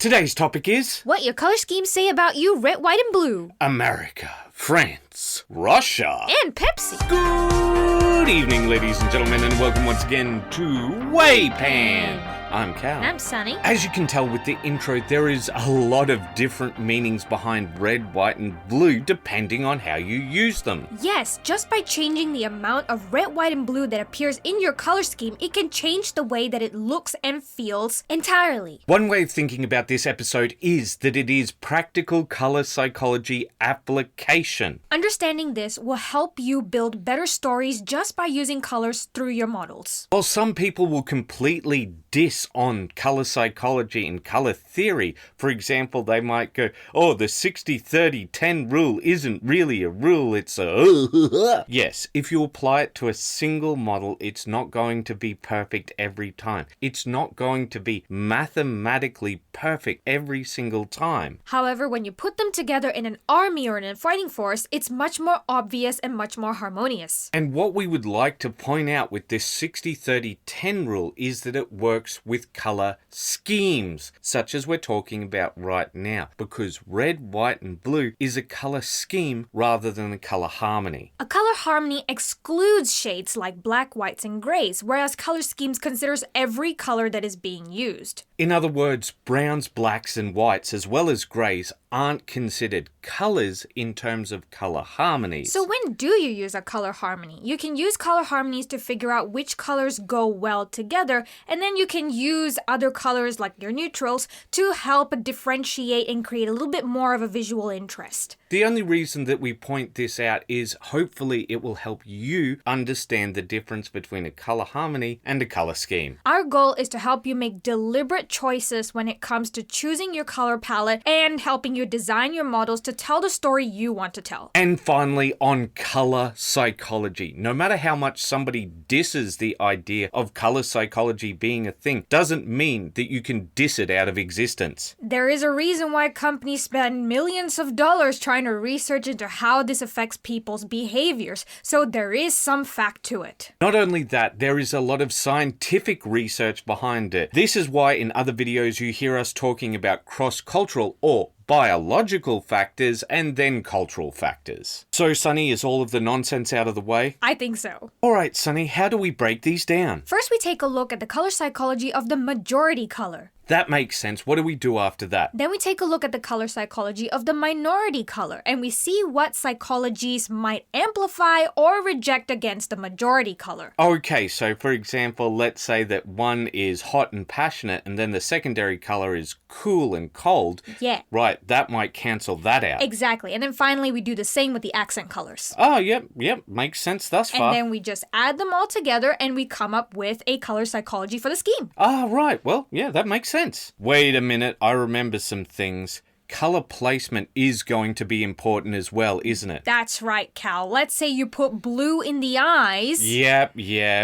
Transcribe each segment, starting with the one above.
Today's topic is what your color schemes say about you, red, white, and blue. America, France, Russia, and Pepsi. Good evening, ladies and gentlemen, and welcome once again to Waypan. I'm Cal. And I'm Sunny. As you can tell with the intro, there is a lot of different meanings behind red, white, and blue depending on how you use them. Yes, just by changing the amount of red, white, and blue that appears in your color scheme, it can change the way that it looks and feels entirely. One way of thinking about this episode is that it is practical color psychology application. Understanding this will help you build better stories just by using colors through your models. While some people will completely diss on color psychology and color theory, for example, they might go, oh, the 60-30-10 rule isn't really a rule, it's a... Yes, if you apply it to a single model, it's not going to be perfect every time. It's not going to be mathematically perfect every single time. However, when you put them together in an army or in a fighting force, it's much more obvious and much more harmonious. And what we would like to point out with this 60-30-10 rule is that it works with color schemes, such as we're talking about right now, because red, white, and blue is a color scheme rather than a color harmony. A color harmony excludes shades like black, whites, and grays, whereas color schemes considers every color that is being used. In other words, browns, blacks, and whites, as well as grays, aren't considered colors in terms of color harmonies. So when do you use a color harmony? You can use color harmonies to figure out which colors go well together, and then you can use other colors like your neutrals to help differentiate and create a little bit more of a visual interest. The only reason that we point this out is hopefully it will help you understand the difference between a color harmony and a color scheme. Our goal is to help you make deliberate choices when it comes to choosing your color palette and helping you design your models to tell the story you want to tell. And finally, on color psychology. No matter how much somebody disses the idea of color psychology being a thing, doesn't mean that you can diss it out of existence. There is a reason why companies spend millions of dollars trying to research into how this affects people's behaviors, so there is some fact to it. Not only that, there is a lot of scientific research behind it. This is why in other videos you hear us talking about cross-cultural or biological factors and then cultural factors. So, Sunny, is all of the nonsense out of the way? I think so. Alright, Sunny, how do we break these down? First, we take a look at the color psychology of the majority color. That makes sense. What do we do after that? Then we take a look at the color psychology of the minority color, and we see what psychologies might amplify or reject against the majority color. Okay, so for example, let's say that one is hot and passionate, and then the secondary color is cool and cold. Yeah. Right, that might cancel that out. Exactly. And then finally, we do the same with the accent colors. Oh, yep, makes sense thus far. And then we just add them all together, and we come up with a color psychology for the scheme. Ah, right. Well, yeah, that makes sense. Wait a minute, I remember some things. Color placement is going to be important as well, isn't it? That's right, Cal. Let's say you put blue in the eyes. Yep.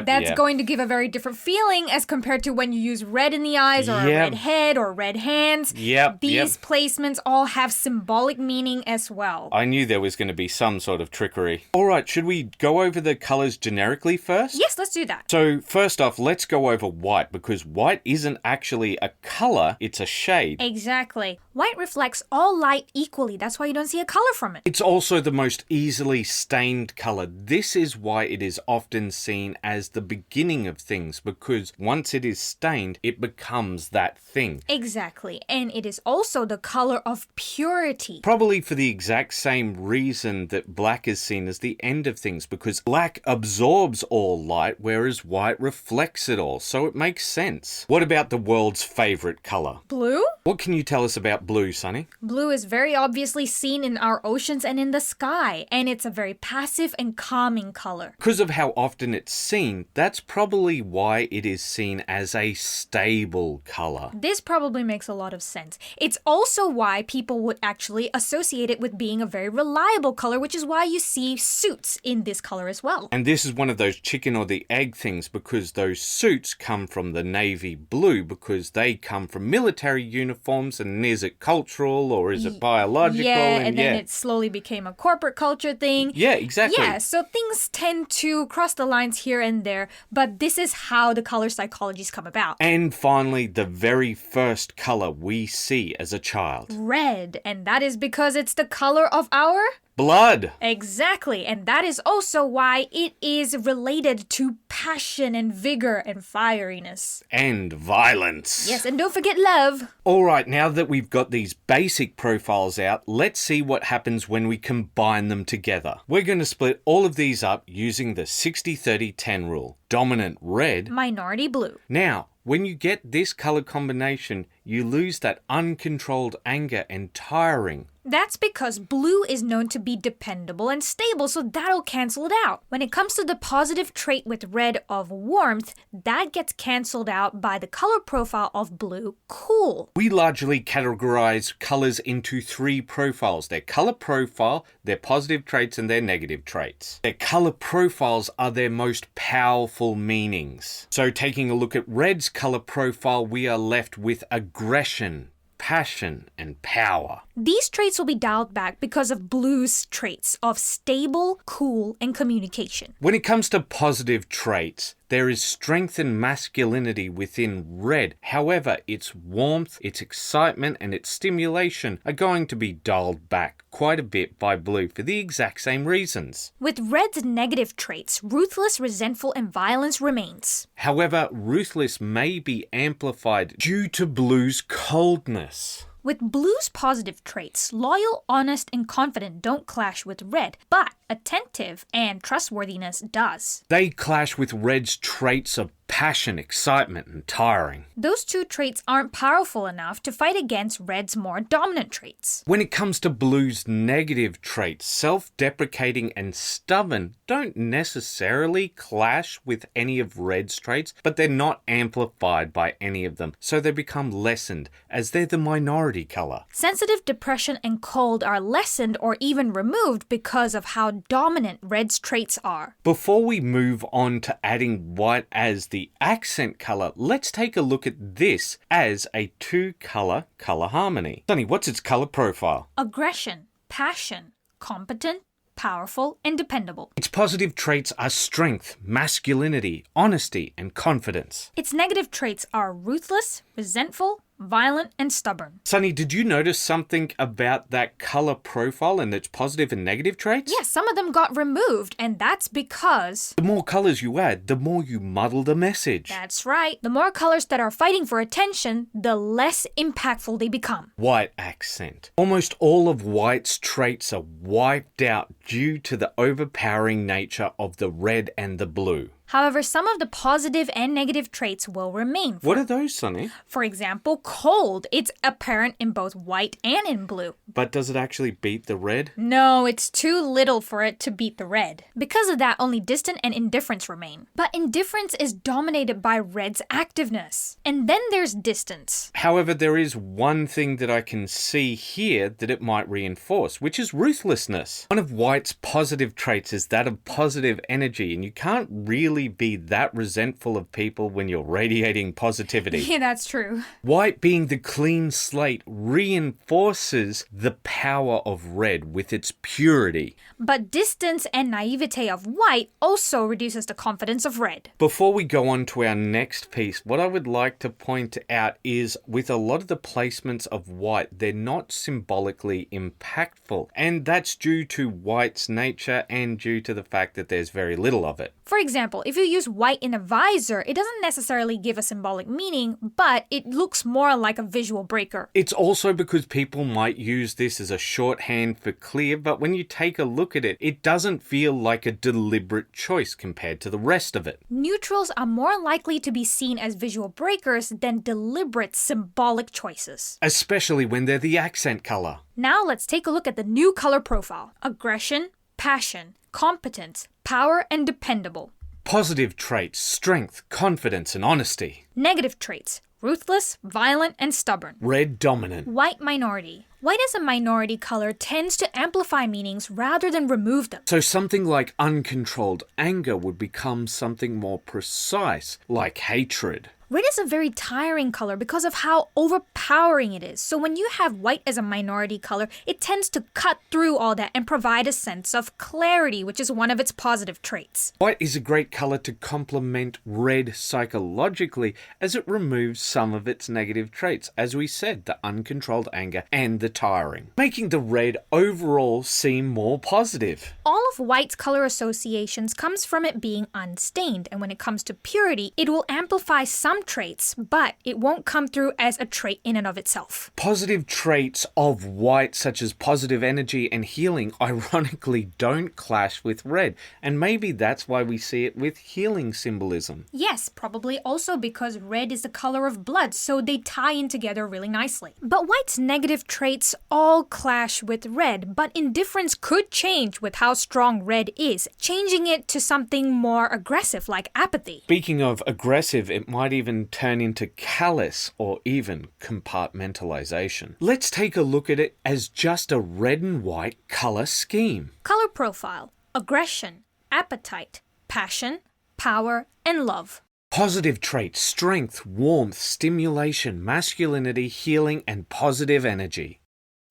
That's going to give a very different feeling as compared to when you use red in the eyes or a red head or red hands. These placements all have symbolic meaning as well. I knew there was going to be some sort of trickery. All right, should we go over the colors generically first? Yes, let's do that. So first off, let's go over white, because white isn't actually a color, it's a shade. Exactly. White reflects all light equally. That's why you don't see a color from it. It's also the most easily stained color. This is why it is often seen as the beginning of things, because once it is stained, it becomes that thing. Exactly. And it is also the color of purity. Probably for the exact same reason that black is seen as the end of things, because black absorbs all light, whereas white reflects it all. So it makes sense. What about the world's favorite color? Blue? What can you tell us about blue, Sunny? Blue is very obviously seen in our oceans and in the sky, and it's a very passive and calming color. Because of how often it's seen, that's probably why it is seen as a stable color. This probably makes a lot of sense. It's also why people would actually associate it with being a very reliable color, which is why you see suits in this color as well. And this is one of those chicken or the egg things, because those suits come from the navy blue, because they come from military uniforms, and is it cultural natural or is it biological? Yeah, and then it slowly became a corporate culture thing. Yeah, exactly. Yeah, so things tend to cross the lines here and there, but this is how the color psychologies come about. And finally, the very first color we see as a child. Red, and that is because it's the color of our blood. Exactly, and that is also why it is related to passion and vigor and fieriness. And violence. Yes, and don't forget love. All right, now that we've got these basic profiles out, let's see what happens when we combine them together. We're going to split all of these up using the 60-30-10 rule. Dominant red. Minority blue. Now, when you get this color combination, you lose that uncontrolled anger and tiring. That's because blue is known to be dependable and stable, so that'll cancel it out. When it comes to the positive trait with red of warmth, that gets canceled out by the color profile of blue, cool. We largely categorize colors into three profiles. Their color profile, their positive traits, and their negative traits. Their color profiles are their most powerful meanings. So taking a look at red's color profile, we are left with aggression, passion, and power. These traits will be dialed back because of blue's traits of stable, cool, and communication. When it comes to positive traits, there is strength and masculinity within red. However, its warmth, its excitement, and its stimulation are going to be dialed back quite a bit by blue for the exact same reasons. With red's negative traits, ruthless, resentful, and violence remains. However, ruthless may be amplified due to blue's coldness. With blue's positive traits, loyal, honest, and confident don't clash with red, but attentive and trustworthiness does. They clash with red's traits of passion, excitement, and tiring. Those two traits aren't powerful enough to fight against red's more dominant traits. When it comes to blue's negative traits, self-deprecating and stubborn don't necessarily clash with any of red's traits, but they're not amplified by any of them, so they become lessened as they're the minority color. Sensitive, depression, and cold are lessened or even removed because of how dominant red's traits are. Before we move on to adding white as the accent color, let's take a look at this as a two-color color harmony. Sunny, what's its color profile? Aggression, passion, competent, powerful, and dependable. Its positive traits are strength, masculinity, honesty, and confidence. Its negative traits are ruthless, resentful, violent, and stubborn. Sunny, did you notice something about that color profile and its positive and negative traits? Yes, some of them got removed, and that's because... The more colors you add, the more you muddle the message. That's right. The more colors that are fighting for attention, the less impactful they become. White accent. Almost all of white's traits are wiped out due to the overpowering nature of the red and the blue. However, some of the positive and negative traits will remain. What are those, Sunny? For example, cold. It's apparent in both white and in blue. But does it actually beat the red? No, it's too little for it to beat the red. Because of that, only distant and indifference remain. But indifference is dominated by red's activeness. And then there's distance. However, there is one thing that I can see here that it might reinforce, which is ruthlessness. One of white's positive traits is that of positive energy, and you can't really be that resentful of people when you're radiating positivity. Yeah, that's true. White being the clean slate reinforces the power of red with its purity. But distance and naivete of white also reduces the confidence of red. Before we go on to our next piece, what I would like to point out is with a lot of the placements of white, they're not symbolically impactful. And that's due to white's nature and due to the fact that there's very little of it. For example, if you use white in a visor, it doesn't necessarily give a symbolic meaning, but it looks more like a visual breaker. It's also because people might use this as a shorthand for clear, but when you take a look at it, it doesn't feel like a deliberate choice compared to the rest of it. Neutrals are more likely to be seen as visual breakers than deliberate symbolic choices. Especially when they're the accent color. Now let's take a look at the new color profile. Aggression, passion, competence, power, and dependable. Positive traits, strength, confidence, and honesty. Negative traits, ruthless, violent, and stubborn. Red dominant. White minority. White as a minority color tends to amplify meanings rather than remove them. So something like uncontrolled anger would become something more precise, like hatred. Red is a very tiring color because of how overpowering it is. So when you have white as a minority color, it tends to cut through all that and provide a sense of clarity, which is one of its positive traits. White is a great color to complement red psychologically as it removes some of its negative traits, as we said, the uncontrolled anger and the tiring, making the red overall seem more positive. All of white's color associations comes from it being unstained, and when it comes to purity, it will amplify some traits, but it won't come through as a trait in and of itself. Positive traits of white, such as positive energy and healing, ironically don't clash with red, and maybe that's why we see it with healing symbolism. Yes, probably also because red is the color of blood, so they tie in together really nicely. But white's negative traits all clash with red, but indifference could change with how strong red is, changing it to something more aggressive like apathy. Speaking of aggressive, it might even turn into callous or even compartmentalization. Let's take a look at it as just a red and white color scheme. Color profile: aggression, appetite, passion, power, and love. Positive traits: strength, warmth, stimulation, masculinity, healing, and positive energy.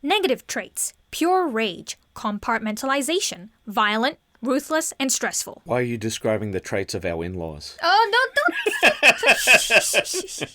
Negative traits: pure rage, compartmentalization, violent, ruthless, and stressful. Why are you describing the traits of our in-laws? Oh, don't.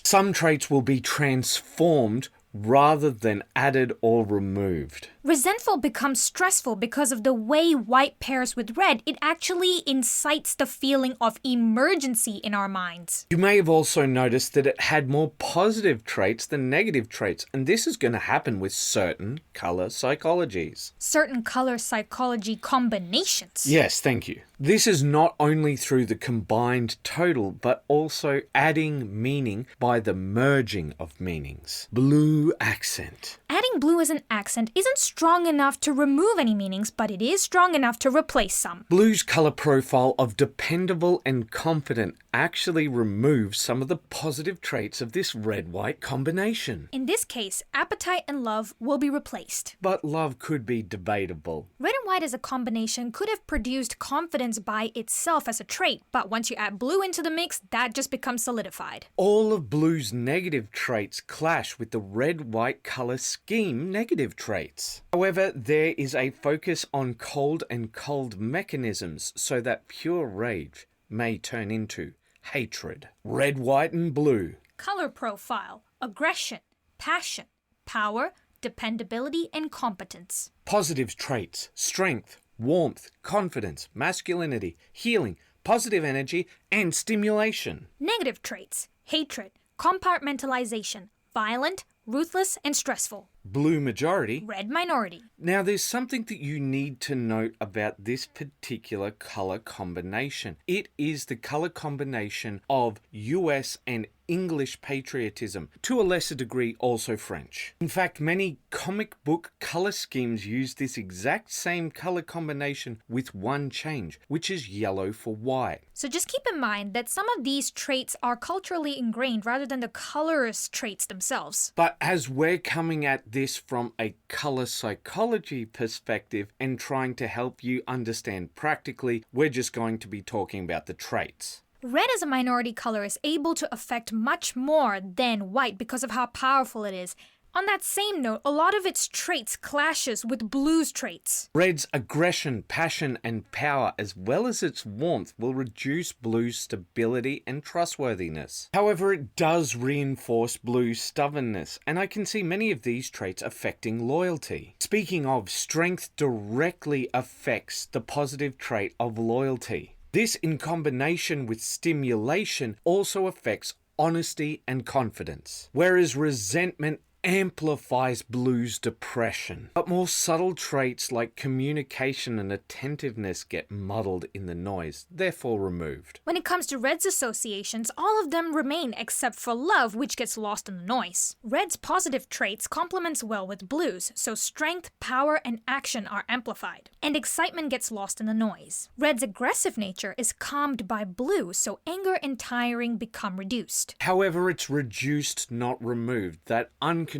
Some traits will be transformed rather than added or removed. Resentful becomes stressful because of the way white pairs with red. It actually incites the feeling of emergency in our minds. You may have also noticed that it had more positive traits than negative traits, and this is going to happen with certain color psychologies. Certain color psychology combinations. Yes, thank you. This is not only through the combined total, but also adding meaning by the merging of meanings. Blue accent. Adding blue as an accent isn't strong enough to remove any meanings, but it is strong enough to replace some. Blue's color profile of dependable and confident actually removes some of the positive traits of this red-white combination. In this case, appetite and love will be replaced. But love could be debatable. Red and white as a combination could have produced confidence by itself as a trait, but once you add blue into the mix, that just becomes solidified. All of blue's negative traits clash with the red-white color scheme negative traits. However, there is a focus on cold and cold mechanisms so that pure rage may turn into hatred. Red, white, and blue. Color profile: aggression, passion, power, dependability, and competence. Positive traits: strength, warmth, confidence, masculinity, healing, positive energy, and stimulation. Negative traits: hatred, compartmentalization, violent, ruthless, and stressful. Blue majority. Red minority. Now there's something that you need to note about this particular color combination. It is the color combination of US and English patriotism, to a lesser degree also French. In fact, many comic book color schemes use this exact same color combination with one change, which is yellow for white. So just keep in mind that some of these traits are culturally ingrained rather than the colorist traits themselves. But as we're coming at this from a color psychology perspective and trying to help you understand practically, we're just going to be talking about the traits. Red as a minority color is able to affect much more than white because of how powerful it is. On that same note, a lot of its traits clashes with blue's traits. Red's aggression, passion, and power, as well as its warmth, will reduce blue's stability and trustworthiness. However, it does reinforce blue's stubbornness, and I can see many of these traits affecting loyalty. Speaking of, strength directly affects the positive trait of loyalty. This, in combination with stimulation, also affects honesty and confidence, whereas resentment amplifies blue's depression. But more subtle traits like communication and attentiveness get muddled in the noise, therefore removed. When it comes to red's associations, all of them remain except for love, which gets lost in the noise. Red's positive traits complements well with blue's, so strength, power, and action are amplified, and excitement gets lost in the noise. Red's aggressive nature is calmed by blue, so anger and tiring become reduced. However, it's reduced, not removed. That uncontrolled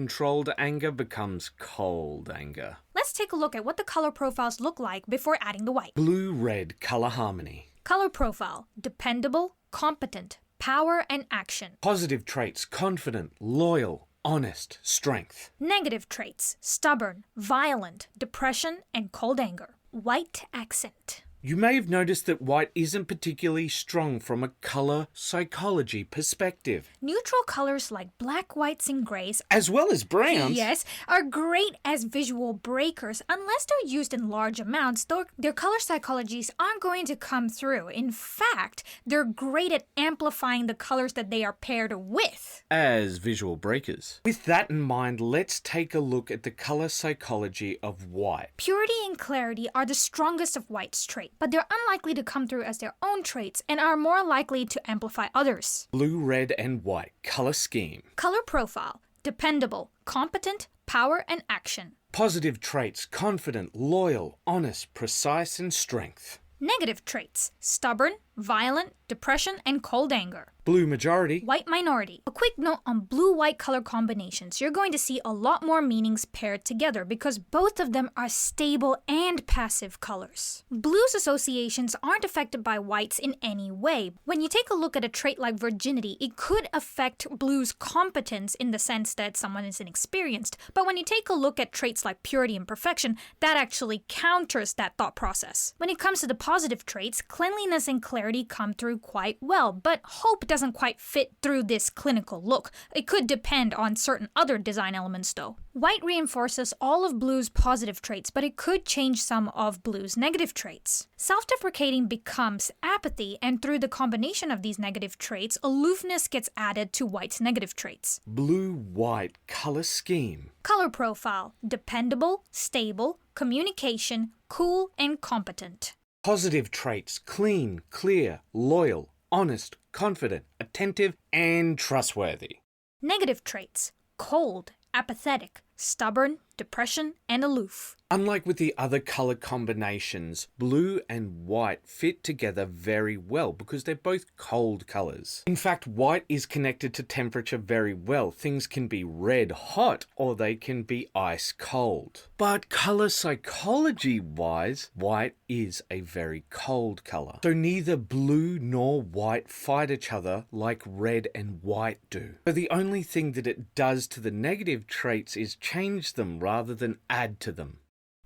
anger becomes cold anger. Let's take a look at what the color profiles look like before adding the white. Blue-red color harmony. Color profile: dependable, competent, power and action. Positive traits, confident, loyal, honest, strength. Negative traits, stubborn, violent, depression, and cold anger. White accent. You may have noticed that white isn't particularly strong from a color psychology perspective. Neutral colors like black, whites, and grays, As well as browns. yes, are great as visual breakers. Unless they're used in large amounts, their color psychologies aren't going to come through. In fact, they're great at amplifying the colors that they are paired with. As visual breakers. With that in mind, let's take a look at the color psychology of white. Purity and clarity are the strongest of white's traits, but they're unlikely to come through as their own traits and are more likely to amplify others. Blue, red, and white color scheme. Color profile, dependable, competent, power and action. Positive traits, confident, loyal, honest, precise, and strength. Negative traits, stubborn, violent, depression, and cold anger. Blue majority. White minority. A quick note on blue-white color combinations. You're going to see a lot more meanings paired together because both of them are stable and passive colors. Blue's associations aren't affected by whites in any way. When you take a look at a trait like virginity, it could affect blue's competence in the sense that someone is inexperienced. But when you take a look at traits like purity and perfection, that actually counters that thought process. When it comes to the positive traits, cleanliness and clarity come through quite well, but hope doesn't quite fit through this clinical look. It could depend on certain other design elements though. White reinforces all of blue's positive traits, but it could change some of blue's negative traits. Self-deprecating becomes apathy, and through the combination of these negative traits, aloofness gets added to white's negative traits. Blue-white color scheme. Color profile, dependable, stable, communication, cool, and competent. Positive traits, clean, clear, loyal, honest, confident, attentive, and trustworthy. Negative traits, cold, apathetic, stubborn, depression, and aloof. Unlike with the other color combinations, blue and white fit together very well because they're both cold colors. In fact, white is connected to temperature very well. Things can be red hot or they can be ice cold. But color psychology wise, white is a very cold color. So neither blue nor white fight each other like red and white do. So the only thing that it does to the negative traits is change them rather than add to them.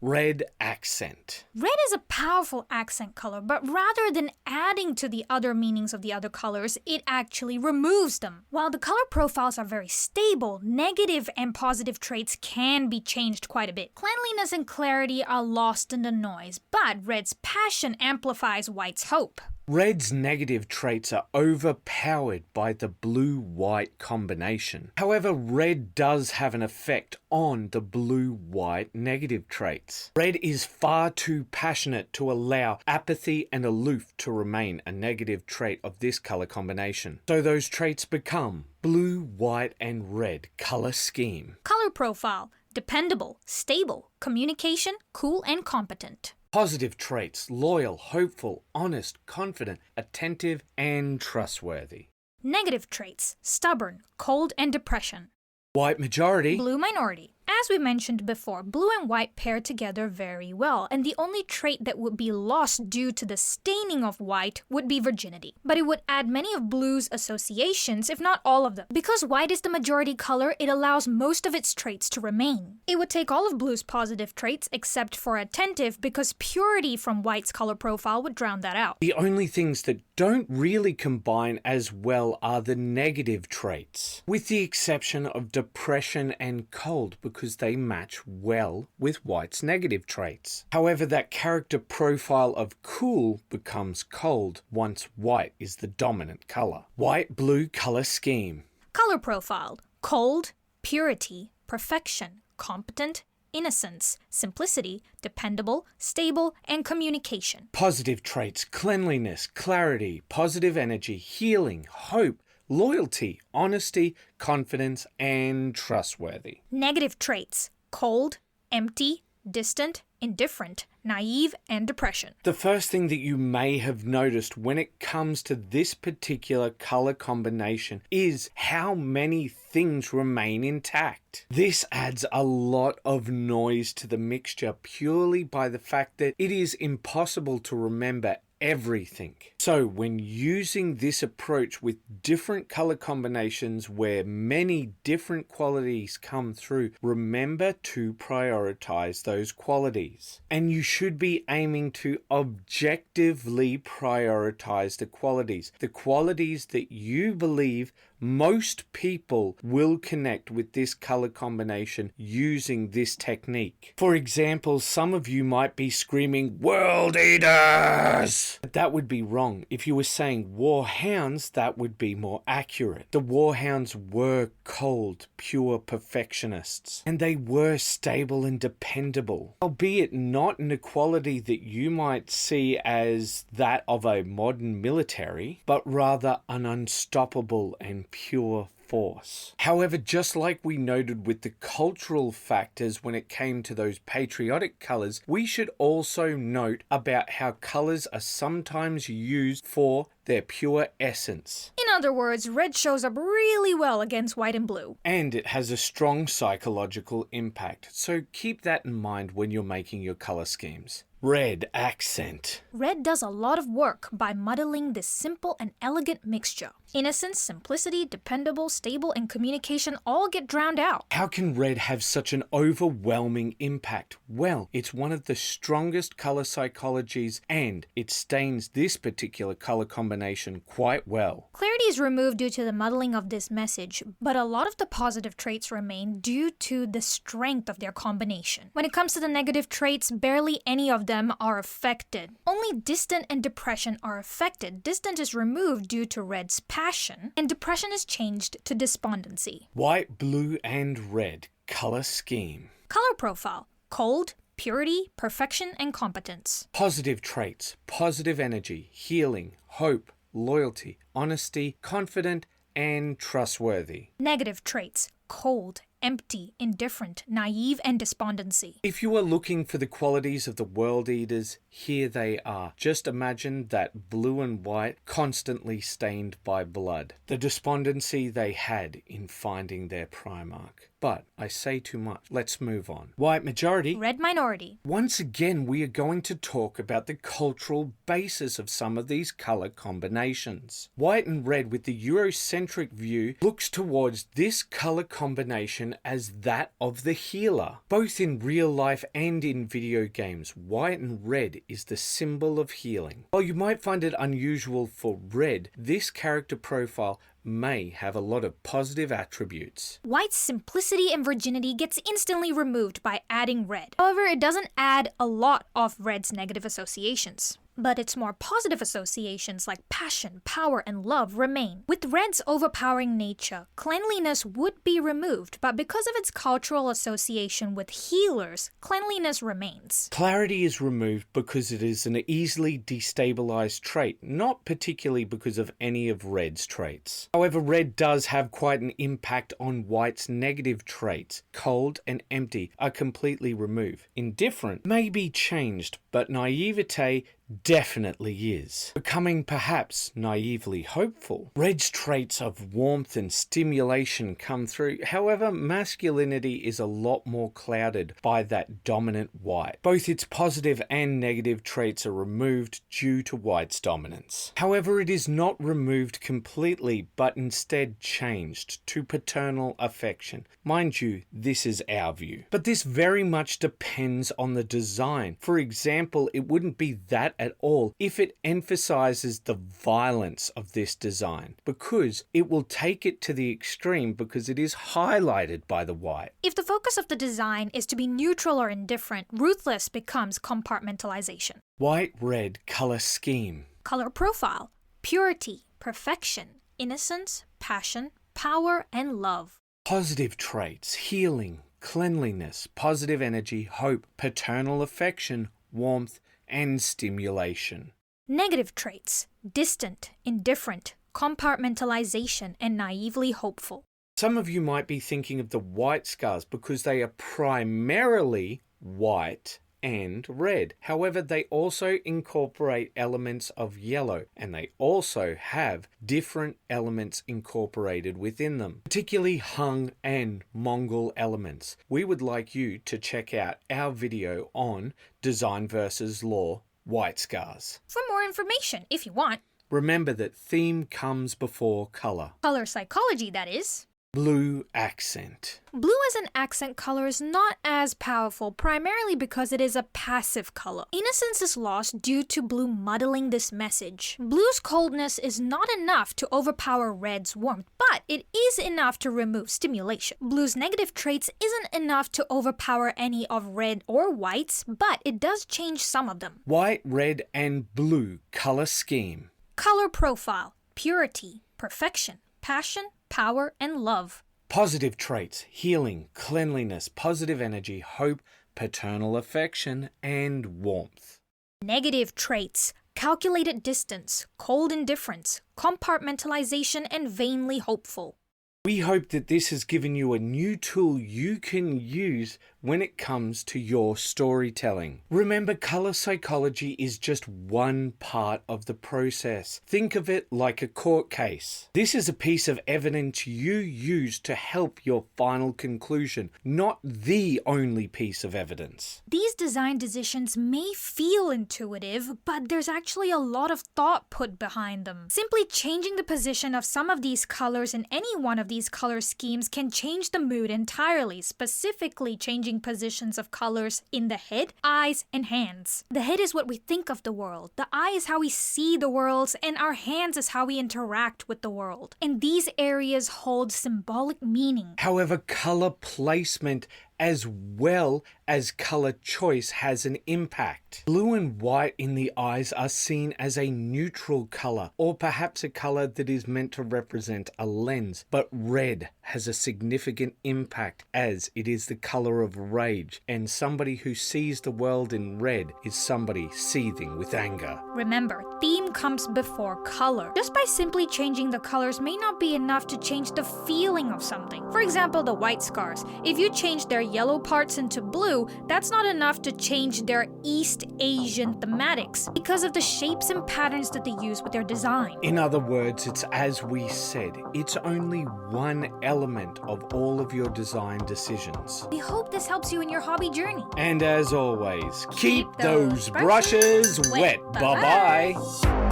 Red accent. Red is a powerful accent color, but rather than adding to the other meanings of the other colors, it actually removes them. While the color profiles are very stable, negative and positive traits can be changed quite a bit. Cleanliness and clarity are lost in the noise, but red's passion amplifies white's hope. Red's negative traits are overpowered by the blue-white combination. However, red does have an effect on the blue-white negative traits. Red is far too passionate to allow apathy and aloof to remain a negative trait of this color combination. So those traits become blue, white, and red color scheme. Color profile, dependable, stable, communication, cool, and competent. Positive traits, loyal, hopeful, honest, confident, attentive, and trustworthy. Negative traits, stubborn, cold, and depression. White majority. Blue minority. As we mentioned before, blue and white pair together very well, and the only trait that would be lost due to the staining of white would be virginity. But it would add many of blue's associations, if not all of them. Because white is the majority color, it allows most of its traits to remain. It would take all of blue's positive traits except for attentive, because purity from white's color profile would drown that out. The only things that don't really combine as well are the negative traits, with the exception of depression and cold, because they match well with white's negative traits. However, that character profile of cool becomes cold once white is the dominant color. White-blue color scheme. Color profile, cold, purity, perfection, competent, innocence, simplicity, dependable, stable, and communication. Positive traits, cleanliness, clarity, positive energy, healing, hope, loyalty, honesty, confidence, and trustworthy. Negative traits, cold, empty, distant, indifferent, naive, and depression. The first thing that you may have noticed when it comes to this particular color combination is how many things remain intact. This adds a lot of noise to the mixture purely by the fact that it is impossible to remember everything. So when using this approach with different color combinations where many different qualities come through, remember to prioritize those qualities. And you should be aiming to objectively prioritize the qualities that you believe most people will connect with this color combination using this technique. For example, some of you might be screaming, "World Eaters!" But that would be wrong. If you were saying Warhounds, that would be more accurate. The Warhounds were cold, pure perfectionists, and they were stable and dependable, albeit not in a quality that you might see as that of a modern military, but rather an unstoppable and pure force. However, just like we noted with the cultural factors when it came to those patriotic colors, we should also note about how colors are sometimes used for their pure essence. In other words, red shows up really well against white and blue. And it has a strong psychological impact, so keep that in mind when you're making your color schemes. Red accent. Red does a lot of work by modeling this simple and elegant mixture. Innocence, simplicity, dependable, stable, and communication all get drowned out. How can red have such an overwhelming impact? Well, it's one of the strongest color psychologies, and it stains this particular color combination quite well. Clarity is removed due to the muddling of this message, but a lot of the positive traits remain due to the strength of their combination. When it comes to the negative traits, barely any of them are affected. Only distant and depression are affected. Distant is removed due to red's passion, and depression is changed to despondency. White, blue, and red color scheme. Color profile: cold, purity, perfection, and competence. Positive traits: positive energy, healing, hope, loyalty, honesty, confident, and trustworthy. Negative traits: cold, empty, indifferent, naive, and despondency. If you are looking for the qualities of the world eaters, here they are. Just imagine that blue and white constantly stained by blood. The despondency they had in finding their Primarch. But I say too much. Let's move on. White majority. Red minority. Once again, we are going to talk about the cultural basis of some of these color combinations. White and red with the Eurocentric view looks towards this color combination as that of the healer. Both in real life and in video games, white and red is the symbol of healing. While you might find it unusual for red, this character profile may have a lot of positive attributes. White's simplicity and virginity gets instantly removed by adding red. However, it doesn't add a lot of red's negative associations. But its more positive associations like passion, power, and love remain. With red's overpowering nature, cleanliness would be removed, but because of its cultural association with healers, cleanliness remains. Clarity is removed because it is an easily destabilized trait, not particularly because of any of red's traits. However, red does have quite an impact on white's negative traits. Cold and empty are completely removed. Indifferent may be changed, but naivete definitely is. Becoming perhaps naively hopeful. Red's traits of warmth and stimulation come through. However, masculinity is a lot more clouded by that dominant white. Both its positive and negative traits are removed due to white's dominance. However, it is not removed completely, but instead changed to paternal affection. Mind you, this is our view. But this very much depends on the design. For example, it wouldn't be that at all if it emphasizes the violence of this design, because it will take it to the extreme because it is highlighted by the white. If the focus of the design is to be neutral or indifferent, ruthless becomes compartmentalization. White-red color scheme. Color profile: purity, perfection, innocence, passion, power, and love. Positive traits: healing, cleanliness, positive energy, hope, paternal affection, warmth, and stimulation. Negative traits: distant, indifferent, compartmentalization, and naively hopeful. Some of you might be thinking of the white scars because they are primarily white and red. However, they also incorporate elements of yellow, and they also have different elements incorporated within them, particularly Hung and Mongol elements. We would like you to check out our video on Design versus Law white scars. For more information, if you want. Remember that theme comes before color. Color psychology, that is. Blue accent. Blue as an accent color is not as powerful, primarily because it is a passive color. Innocence is lost due to blue muddling this message. Blue's coldness is not enough to overpower red's warmth, but it is enough to remove stimulation. Blue's negative traits isn't enough to overpower any of red or white's, but it does change some of them. White, red, and blue color scheme. Color profile: purity, perfection, passion, power, and love. Positive traits: healing, cleanliness, positive energy, hope, paternal affection, and warmth. Negative traits: calculated distance, cold indifference, compartmentalization, and vainly hopeful. We hope that this has given you a new tool you can use when it comes to your storytelling. Remember, color psychology is just one part of the process. Think of it like a court case. This is a piece of evidence you use to help your final conclusion, not the only piece of evidence. These design decisions may feel intuitive, but there's actually a lot of thought put behind them. Simply changing the position of some of these colors in any one of these color schemes can change the mood entirely, specifically changing positions of colors in the head, eyes, and hands. The head is what we think of the world, the eye is how we see the world, and our hands is how we interact with the world. And these areas hold symbolic meaning. However, color placement as well as color choice has an impact. Blue and white in the eyes are seen as a neutral color, or perhaps a color that is meant to represent a lens, but red has a significant impact as it is the color of rage, and somebody who sees the world in red is somebody seething with anger. Remember, theme comes before color. Just by simply changing the colors may not be enough to change the feeling of something. For example, the white scars. If you change their yellow parts into blue, that's not enough to change their East Asian thematics because of the shapes and patterns that they use with their design. In other words, it's as we said, it's only one element of all of your design decisions. We hope this helps you in your hobby journey. And as always, keep those brushes wet. Bye-bye.